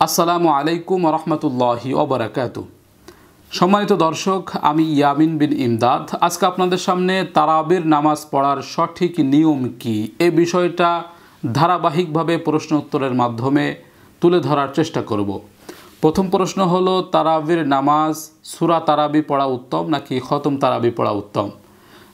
আসসালামু আলাইকুম রহমতুল্লাহি ওবারাকাতু। সম্মানিত দর্শক, আমি ইয়ামিন বিন ইমদাদ। আজকে আপনাদের সামনে তারাবির নামাজ পড়ার সঠিক নিয়ম কি এ বিষয়টা ধারাবাহিকভাবে প্রশ্ন উত্তরের মাধ্যমে তুলে ধরার চেষ্টা করব। প্রথম প্রশ্ন হলো, তারাবির নামাজ সূরা তারাবি পড়া উত্তম নাকি খতম তারাবি পড়া উত্তম?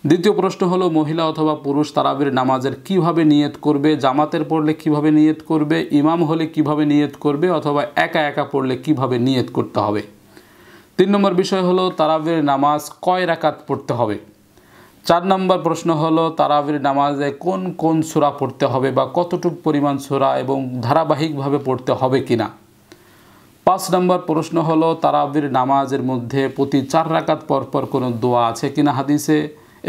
দ্বিতীয় প্রশ্ন হলো, মহিলা অথবা পুরুষ তারাবির নামাজের কিভাবে নিয়ত করবে, জামাতের পড়লে কিভাবে নিয়ত করবে, ইমাম হলে কিভাবে নিয়ত করবে, অথবা একা একা পড়লে কিভাবে নিয়ত করতে হবে। 3 নম্বর বিষয় হলো, তারাবির নামাজ কয় রাকাত পড়তে হবে। 4 নম্বর প্রশ্ন হলো, তারাবির নামাজে কোন কোন সূরা পড়তে হবে বা কতটুকু পরিমাণ সূরা এবং ধারাবাহিকভাবে পড়তে হবে কিনা। 5 নম্বর প্রশ্ন হলো, তারাবির নামাজের মধ্যে প্রতি 4 রাকাত পরপর কোনো দোয়া আছে কিনা হাদিসে,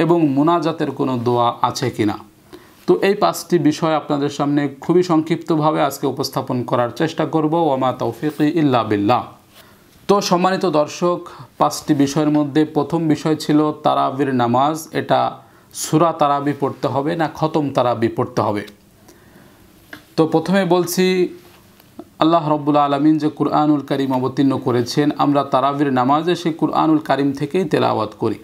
এবং মুনাজাতের কোনো দোয়া আছে কিনা। তো এই 5টি বিষয় আপনাদের সামনে খুবই সংক্ষিপ্তভাবে আজকে উপস্থাপন করার চেষ্টা করব। ওয়ামা তৌফিকি ইল্লা বিল্লাহ। তো সম্মানিত দর্শক, 5টি বিষয়ের মধ্যে প্রথম বিষয় ছিল তারাবির নামাজ, এটা সূরা তারাবি পড়তে হবে না খতম তারাবি পড়তে হবে। তো প্রথমে বলছি, আল্লাহ রব্বুল আলামিন যে কুরআনুল কারীম অবতীর্ণ করেছেন, আমরা তারাবির নামাজে সেই কুরআনুল কারীম থেকেই তেলাওয়াত করি।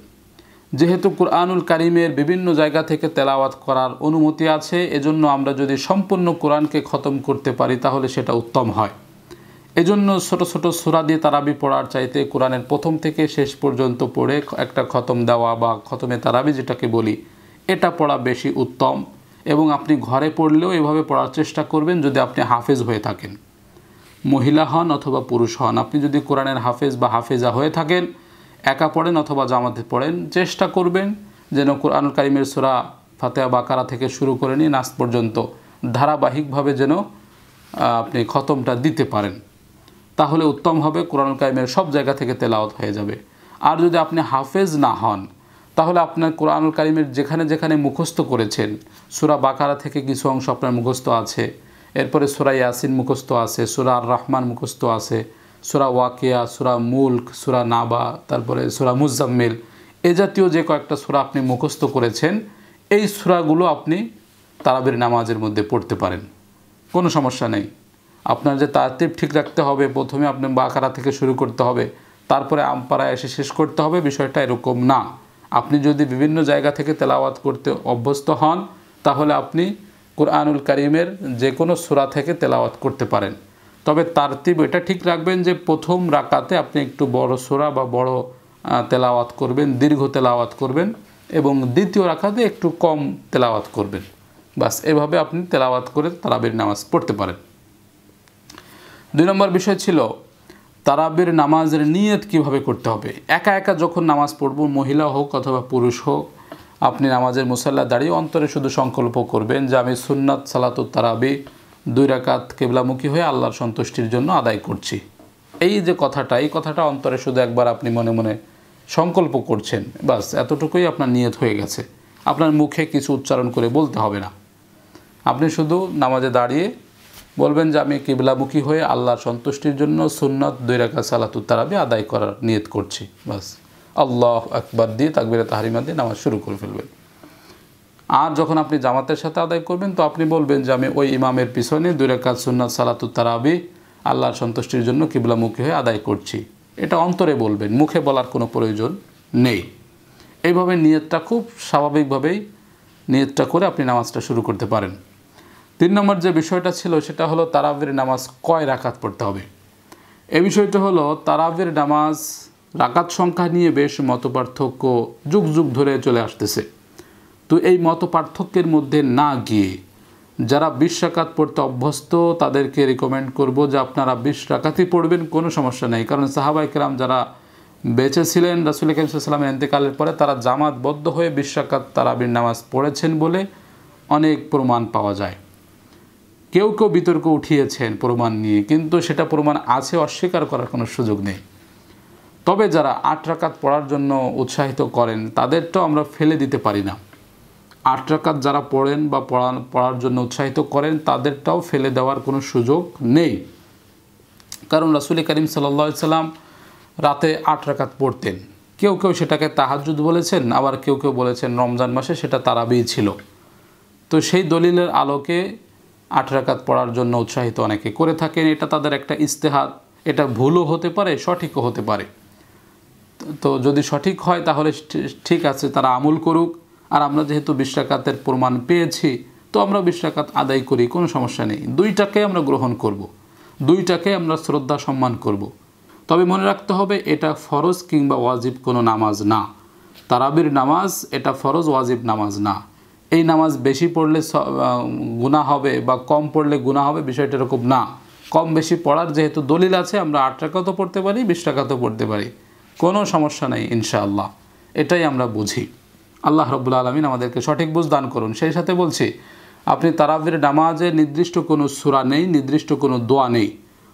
যেহেতু কুরআনুল কারীমের বিভিন্ন জায়গা থেকে তেলাওয়াত করার অনুমতি আছে, এজন্য আমরা যদি সম্পূর্ণ কোরআনকে খতম করতে পারি তাহলে সেটা উত্তম হয়। এজন্য ছোট ছোট সূরা দিয়ে তারাবি পড়ার চাইতে কোরআনের প্রথম থেকে শেষ পর্যন্ত পড়ে একটা খতম দেওয়া বা খতমে তারাবি যেটাকে বলি, এটা পড়া বেশি উত্তম। এবং আপনি ঘরে পড়লেও এভাবে পড়ার চেষ্টা করবেন যদি আপনি হাফেজ হয়ে থাকেন, মহিলা হন অথবা পুরুষ হন। আপনি যদি কোরআনের হাফেজ বা হাফেজা হয়ে থাকেন, একা পড়েন অথবা জামাতে পড়েন, চেষ্টা করবেন যেন কুরআনুল কারীমের সূরা ফাতিহা বাকারা থেকে শুরু করে নিয়ে নাস পর্যন্ত ধারাবাহিকভাবে যেন আপনি খতমটা দিতে পারেন, তাহলে উত্তম হবে। কুরআনুল কারীমের সব জায়গা থেকে তেলাওয়াত হয়ে যাবে। আর যদি আপনি হাফেজ না হন, তাহলে আপনার কুরআনুল কারীমের যেখানে যেখানে মুখস্থ করেছেন, সূরা বাকারা থেকে কিছু অংশ আপনার মুখস্থ আছে, এরপরে সূরা ইয়াসিন মুখস্থ আছে, সূরা আর রহমান মুখস্থ আছে, সূরা ওয়াকিয়া, সূরা মুলক, সূরা নাবা, তারপরে সূরা মুজাম্মিল, এ জাতীয় যে কয়েকটা সূরা আপনি মুখস্থ করেছেন, এই সূরাগুলো আপনি তারাবির নামাজের মধ্যে পড়তে পারেন, কোনো সমস্যা নেই। আপনার যে তারতিব ঠিক রাখতে হবে, প্রথমে আপনি বাকারা থেকে শুরু করতে হবে, তারপরে আমপাড়ায় এসে শেষ করতে হবে, বিষয়টা এরকম না। আপনি যদি বিভিন্ন জায়গা থেকে তেলাওয়াত করতে অভ্যস্ত হন, তাহলে আপনি কুরআনুল কারীমের যে কোনো সূরা থেকে তেলাওয়াত করতে পারেন। তবে তারতিব এটা ঠিক রাখবেন যে প্রথম রাকাতে আপনি একটু বড় সূরা বা বড় তেলাওয়াত করবেন, দীর্ঘ তেলাওয়াত করবেন, এবং দ্বিতীয় রাকাতে একটু কম তেলাওয়াত করবেন। বাস এভাবে আপনি তেলাওয়াত করে তারাবির নামাজ পড়তে পারেন। 2 নম্বর বিষয় ছিল তারাবির নামাজের নিয়ত কিভাবে করতে হবে। একা একা যখন নামাজ পড়ব, মহিলা হোক অথবা পুরুষ হোক, আপনি নামাজের মুসাল্লা দাঁড়িয়ে অন্তরে শুধু সংকল্প করবেন যে আমি সুন্নাত সালাতুত তারাবি 2 রাকাত কিবলামুখী হয়ে আল্লাহর সন্তুষ্টির জন্য আদায় করছি। এই যে কথাটা, এই কথাটা অন্তরে শুধু একবার আপনি মনে মনে সংকল্প করছেন, বাস এতটুকুই আপনার নিয়ত হয়ে গেছে। আপনার মুখে কিছু উচ্চারণ করে বলতে হবে না। আপনি শুধু নামাজে দাঁড়িয়ে বলবেন যে আমি কিবলামুখী হয়ে আল্লাহর সন্তুষ্টির জন্য সুন্নাত 2 রাকাত সালাতুত তারাবি আদায় করার নিয়ত করছি। বাস আল্লাহু আকবার দিয়ে তাকবীরে তাহরিমা দিয়ে নামাজ শুরু করে ফেলবেন। আর যখন আপনি জামাতের সাথে আদায় করবেন, তো আপনি বলবেন যে আমি ওই ইমামের পিছনে 2 রাকাত সুন্নাত সালাতুত তারাবি আল্লাহর সন্তুষ্টির জন্য কিবলামুখী হয়ে আদায় করছি। এটা অন্তরে বলবেন, মুখে বলার কোনো প্রয়োজন নেই। এইভাবে নিয়তটা খুব স্বাভাবিকভাবেই নিয়তটা করে আপনি নামাজটা শুরু করতে পারেন। 3 নম্বর যে বিষয়টা ছিল সেটা হলো তারাবির নামাজ কয় রাকাত পড়তে হবে। এই বিষয়টা হলো, তারাবির নামাজ রাকাত সংখ্যা নিয়ে বেশ মতপার্থক্য যুগ যুগ ধরে চলে আসতেছে। তো এই মত পার্থক্যের মধ্যে না গিয়ে যারা 20 রাকাত পড়তে অভ্যস্ত তাদেরকে রিকমেন্ড করব যে আপনারা 20 রাকাতই পড়বেন, কোনো সমস্যা নেই। কারণ সাহাবায়ে কেরাম যারা বেঁচে ছিলেন রাসূল কারীম সাল্লাল্লাহু আলাইহি ওয়াসাল্লামের ইন্তেকালের পরে, তারা জামাতবদ্ধ হয়ে 20 রাকাত তারাবির নামাজ পড়েছেন বলে অনেক প্রমাণ পাওয়া যায়। কেউ কেউ বিতর্ক উঠিয়েছেন প্রমাণ নিয়ে, কিন্তু সেটা প্রমাণ আছে, অস্বীকার করার কোনো সুযোগ নেই। তবে যারা 8 রাকাত পড়ার জন্য উৎসাহিত করেন, তাদেরটাও আমরা ফেলে দিতে পারি না। 8 রাকাত যারা পড়েন বা পড়ার জন্য উৎসাহিত করেন, তাদেরটাও ফেলে দেওয়ার কোনো সুযোগ নেই। কারণ রাসূল কারীম সাল্লাল্লাহু আলাইহি সাল্লাম রাতে 8 রাকাত পড়তেন। কেউ কেউ সেটাকে তাহাজ্জুদ বলেছেন, আবার কেউ কেউ বলেছেন রমজান মাসে সেটা তারাবি ছিল। তো সেই দলিলের আলোকে 8 রাকাত পড়ার জন্য উৎসাহিত অনেকে করে থাকেন। এটা তাদের একটা ইজতিহাদ, এটা ভুলও হতে পারে, সঠিকও হতে পারে। তো যদি সঠিক হয় তাহলে ঠিক আছে, তারা আমল করুক। আর আমরা যেহেতু 20 রাকাতের প্রমাণ পেয়েছি, তো আমরা 20 রাকাত আদায় করি, কোনো সমস্যা নেই। 2টাকে আমরা গ্রহণ করব, 2টাকে আমরা শ্রদ্ধা সম্মান করব। তবে মনে রাখতে হবে এটা ফরজ কিংবা ওয়াজিব কোনো নামাজ না। তারাবির নামাজ এটা ফরজ ওয়াজিব নামাজ না। এই নামাজ বেশি পড়লে গুনাহ হবে বা কম পড়লে গুনাহ হবে, বিষয়টা এরকম না। কম বেশি পড়ার যেহেতু দলিল আছে, আমরা 8 রাকাতও পড়তে পারি, 20 রাকাতও পড়তে পারি, কোনো সমস্যা নেই ইনশাআল্লাহ। এটাই আমরা বুঝি। আল্লাহ রাব্বুল আলামিন আমাদেরকে সঠিক বুঝ দান করুন। সেই সাথে বলছি, আপনি তারাবির নামাজে নির্দিষ্ট কোনো সূরা নেই, নির্দিষ্ট কোনো দোয়া নেই।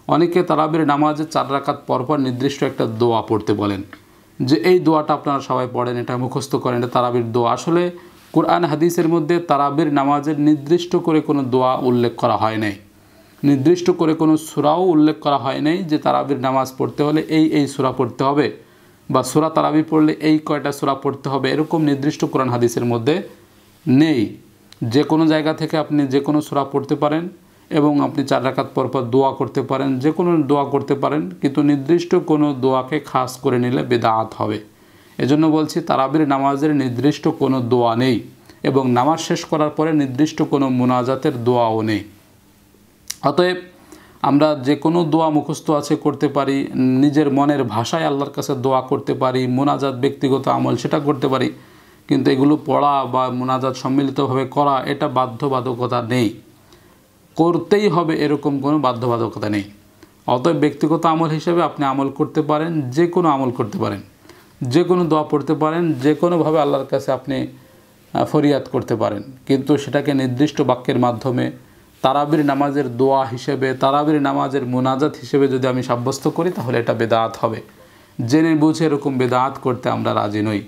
অনেকে তারাবির নামাজে 4 রাকাত পরপর নির্দিষ্ট একটা দোয়া পড়তে বলেন, যে এই দোয়াটা আপনারা সবাই পড়েন, এটা মুখস্থ করেন, এটা তারাবির দোয়া। আসলে কোরআন হাদিসের মধ্যে তারাবির নামাজের নির্দিষ্ট করে কোনো দোয়া উল্লেখ করা হয় নাই, নির্দিষ্ট করে কোনো সূরাও উল্লেখ করা হয় নাই যে তারাবির নামাজ পড়তে হলে এই সূরা পড়তে হবে বা সূরা তারাবি পড়লে এই কয়টা সূরা পড়তে হবে, এরকম নির্দিষ্ট কোরআন হাদিসের মধ্যে নেই। যে কোনো জায়গা থেকে আপনি যে কোনো সূরা পড়তে পারেন এবং আপনি 4 রাকাত পরপর দোয়া করতে পারেন, যে কোনো দোয়া করতে পারেন, কিন্তু নির্দিষ্ট কোনো দোয়াকে খাস করে নিলে বিদআত হবে। এজন্য বলছি, তারাবির নামাজের নির্দিষ্ট কোনো দোয়া নেই এবং নামাজ শেষ করার পরে নির্দিষ্ট কোনো মুনাজাতের দোয়াও নেই। অতএব আমরা যে কোনো দোয়া মুখস্থ আছে করতে পারি, নিজের মনের ভাষায় আল্লাহর কাছে দোয়া করতে পারি, মুনাজাত ব্যক্তিগত আমল সেটা করতে পারি, কিন্তু এগুলো পড়া বা মুনাজাত সম্মিলিতভাবে করা এটা বাধ্যবাধকতা নেই, করতেই হবে এরকম কোনো বাধ্যবাধকতা নেই। অতএব ব্যক্তিগত আমল হিসেবে আপনি আমল করতে পারেন, যে কোনো আমল করতে পারেন, যে কোনো দোয়া পড়তে পারেন, যে কোনোভাবে আল্লাহর কাছে আপনি ফরিয়াদ করতে পারেন, কিন্তু সেটাকে নির্দিষ্ট বাক্যের মাধ্যমে তারাবির নামাজের দোয়া হিসেবে, তারাবির নামাজের মুনাজাত হিসেবে যদি আমি সাব্যস্ত করি, তাহলে এটা বেদাত হবে। জেনে বুঝে এরকম বেদাত করতে আমরা রাজি নই।